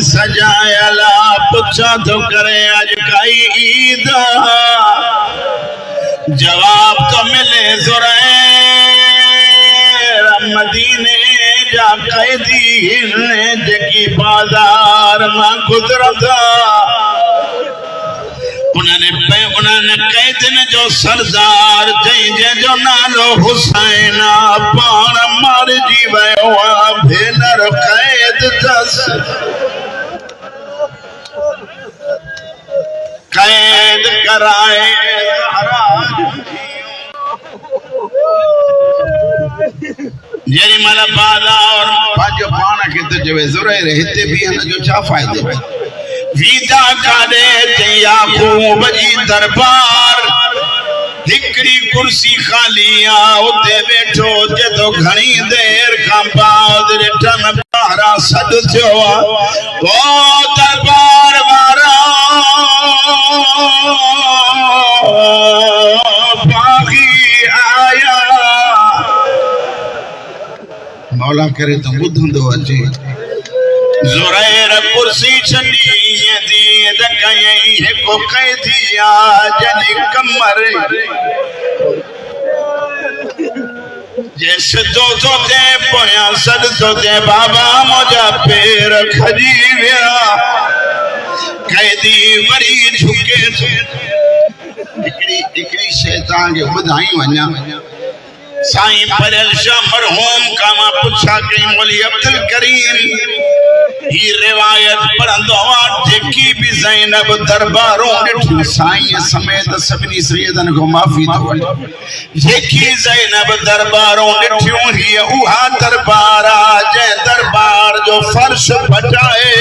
सजायला पुछा तो करे आज काई ईद जवाब तो मिले ज़ुरैर मदीने जा कैदी ने जकी बाजार मां गुजरदा उन्होंने कैदन जो सरदार जंहिं जो नालो हुसैन पाण मारिजी वियो भेनर कैद दस कैद कराए जेरी मल बादा और पाजो पाण के तो जवे ज़ुरैर हिते भी हन जो छा फायदे वीदा काडे ते याकूब जी दरबार हिकड़ी कुर्सी खाली आ उते बैठो जदो घणी देर का बाद रिटन बाहरा सद थियो ओ दरबार वारा बागी आया मौला करे तो बुधंदो अचे ज़ुरैर कुर्सी छड़ी दी दकई को कैदिया जनी कमर जैसे दो दे पोया सद दे बाबा मुझा पैर खजी विया कैदी वरी झुके इकड़ी शैतान के बुधाई वन्या साईं परल शाह मरहूम का मां पुछा कई मौली अब्दुल करीम ही रिवायत पढ़ंदो जेकी भी ज़ैनब दरबारों ॾिठी साईं समेत सभिनी सैयदन को माफ़ी थो वठे जेकी ज़ैनब दरबारों ॾिठियूं ही उहा दरबार जंहिं दरबार जो फर्श फटाए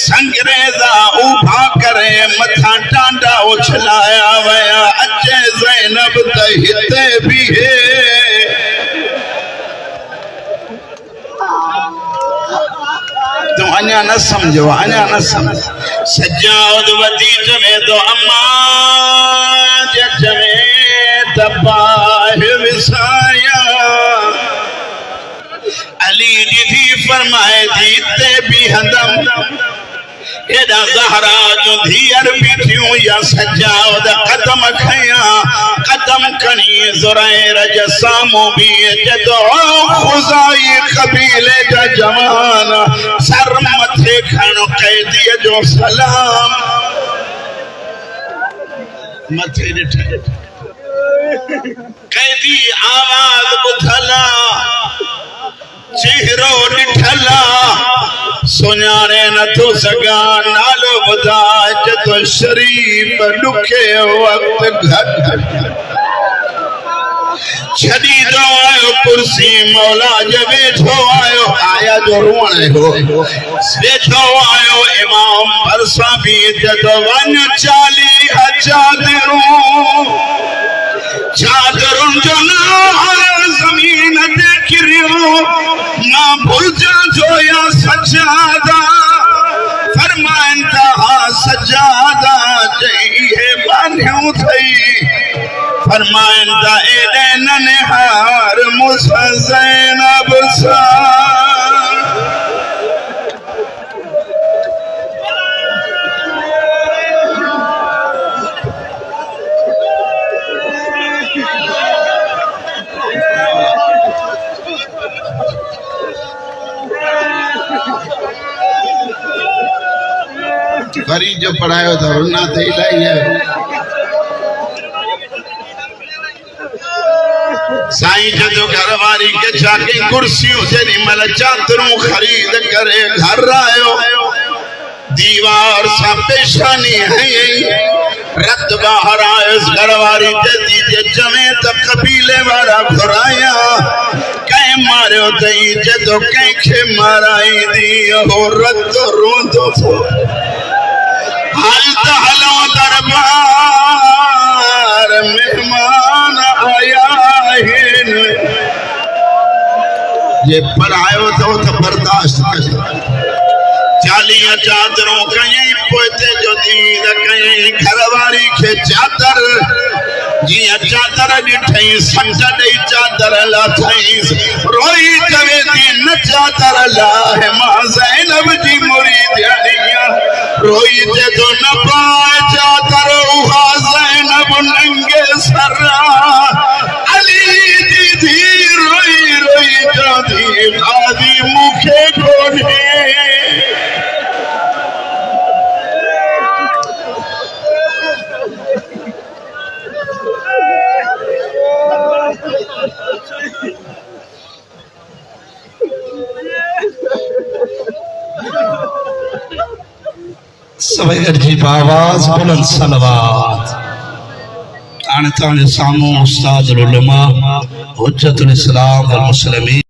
संगरेज़ा उभा करे मथा टांडा उछलाया वया अचे ज़ैनब त हिते भी है तो अन्या न समझो सजाद वदी जमे तो अम्मा जमे तबाह विसाया अली जी फरमाए थी ते भी हदम एदा ज़हरा जो धीर बीठियूं या सजाद कदम खया कदम कनी ज़ुरैर जे सामूं भी जदो खुज़ाई कबीले जा जवान सर मथे खणो कैदी जो सलाम मथे ॾिठे कैदी आवाज ॿुधला चेहरो ॾिठला सुञाणे नथो सघां नालो ॿुधा जदो शरीफ ॾुखे वक़्त घट छड़ी दो आयो कुर्सी मौला जे बैठो आयो आया जो रोण हो बैठो आयो इमाम भरसा भी जदो वन 40 चादरों जो ना जमीन देख रियो ना भूल जो या सजादा फरमान था सजादा जइए बान्हियो थई फरमान था एडे ननहार मुसा ज़ैनब सा वरी जो पढ़ायो तो रुना थे इलाही है साईं जदो घरवारी के जाके कुर्सियों जेडी मल चादरों खरीद करे घर आयो दीवार सा पेशानी है रत बाहर आयो घरवारी जदी जे जमे त कबीले वाला घुराया कह मारियो तई जदो कंखे माराई दी हो रत रोंदो हाल तो हलो दरबार मेहमान आया है ये पर आयो तो बर्दाश्त कर 40 चादरों कहीं पोते जो दीद कहीं घरवारी के चादर जिया चादर ॾिठई सट ॾेई चादर लाथईंस रोई चवे थी न चादर लाहे मां ज़ैनब जी मुरीद आहियां रोई ते तो न पाए चादर उहा ज़ैनब नंगे सर अली जी धी रोई रोई चवंदी गादी मूंखे कोन्हे सवेर जी आवाज बुलंद सलवात आने ताने सामो उस्ताद उलमा हुज्जतुल इस्लाम वल मुस्लिमीन